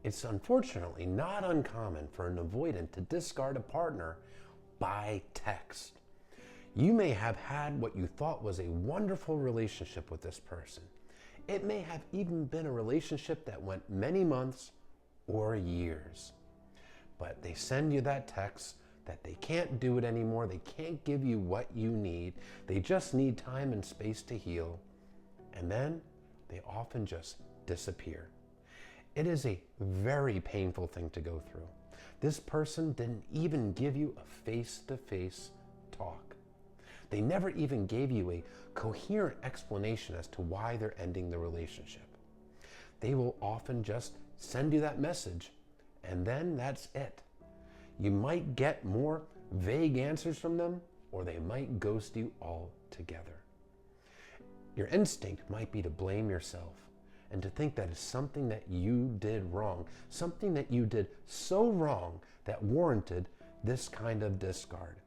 It's unfortunately not uncommon for an avoidant to discard a partner by text. You may have had what you thought was a wonderful relationship with this person. It may have even been a relationship that went many months or years. But they send you that text that they can't do it anymore, they can't give you what you need, they just need time and space to heal, and then they often just disappear. It is a very painful thing to go through. This person didn't even give you a face-to-face talk. They never even gave you a coherent explanation as to why they're ending the relationship. They will often just send you that message, and then that's it. You might get more vague answers from them, or they might ghost you altogether. Your instinct might be to blame yourself and to think that it's something that you did wrong, something that you did so wrong that warranted this kind of discard.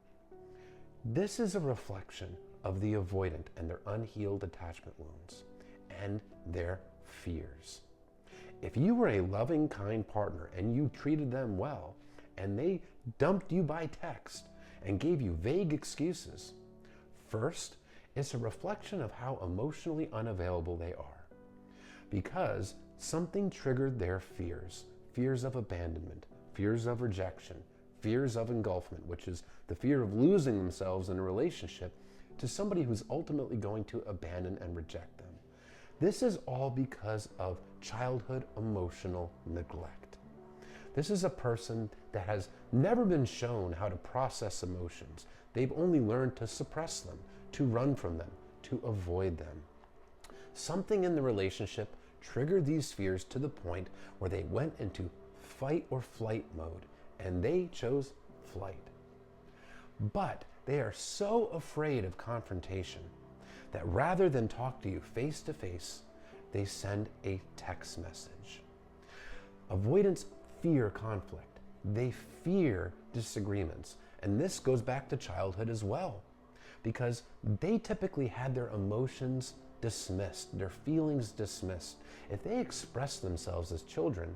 This is a reflection of the avoidant and their unhealed attachment wounds and their fears. If you were a loving, kind partner and you treated them well, and they dumped you by text and gave you vague excuses, first, it's a reflection of how emotionally unavailable they are. Because something triggered their fears, fears of abandonment, fears of rejection, fears of engulfment, which is the fear of losing themselves in a relationship to somebody who's ultimately going to abandon and reject them. This is all because of childhood emotional neglect. This is a person that has never been shown how to process emotions. They've only learned to suppress them, to run from them, to avoid them. Something in the relationship triggered these fears to the point where they went into fight or flight mode, and they chose flight. But they are so afraid of confrontation that rather than talk to you face to face, they send a text message. Avoidants fear conflict. They fear disagreements. And this goes back to childhood as well, because they typically had their emotions dismissed, their feelings dismissed. If they expressed themselves as children,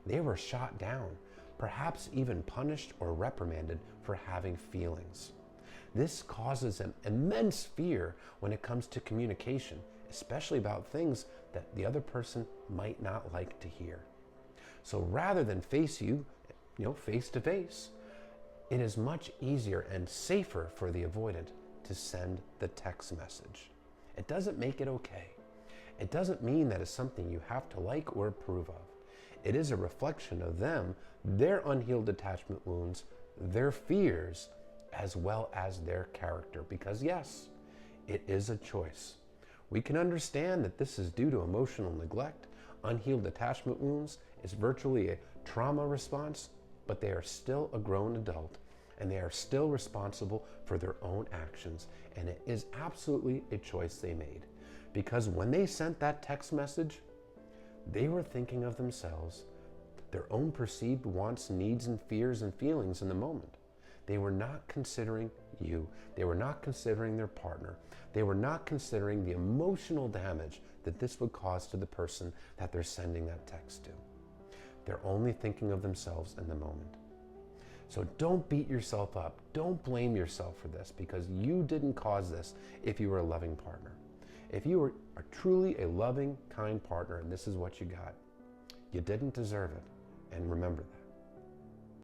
they were shot down, perhaps even punished or reprimanded for having feelings. This causes them immense fear when it comes to communication, especially about things that the other person might not like to hear. So rather than face you, face to face, it is much easier and safer for the avoidant to send the text message. It doesn't make it okay. It doesn't mean that it's something you have to like or approve of. It is a reflection of them, their unhealed attachment wounds, their fears, as well as their character. Because yes, it is a choice. We can understand that this is due to emotional neglect, unhealed attachment wounds, is virtually a trauma response, but they are still a grown adult and they are still responsible for their own actions. And it is absolutely a choice they made. Because when they sent that text message, they were thinking of themselves, their own perceived wants, needs, and fears and feelings in the moment. They were not considering you. They were not considering their partner. They were not considering the emotional damage that this would cause to the person that they're sending that text to. They're only thinking of themselves in the moment. So don't beat yourself up. Don't blame yourself for this, because you didn't cause this if you were a loving partner. If you are truly a loving, kind partner and this is what you got, you didn't deserve it. And remember that.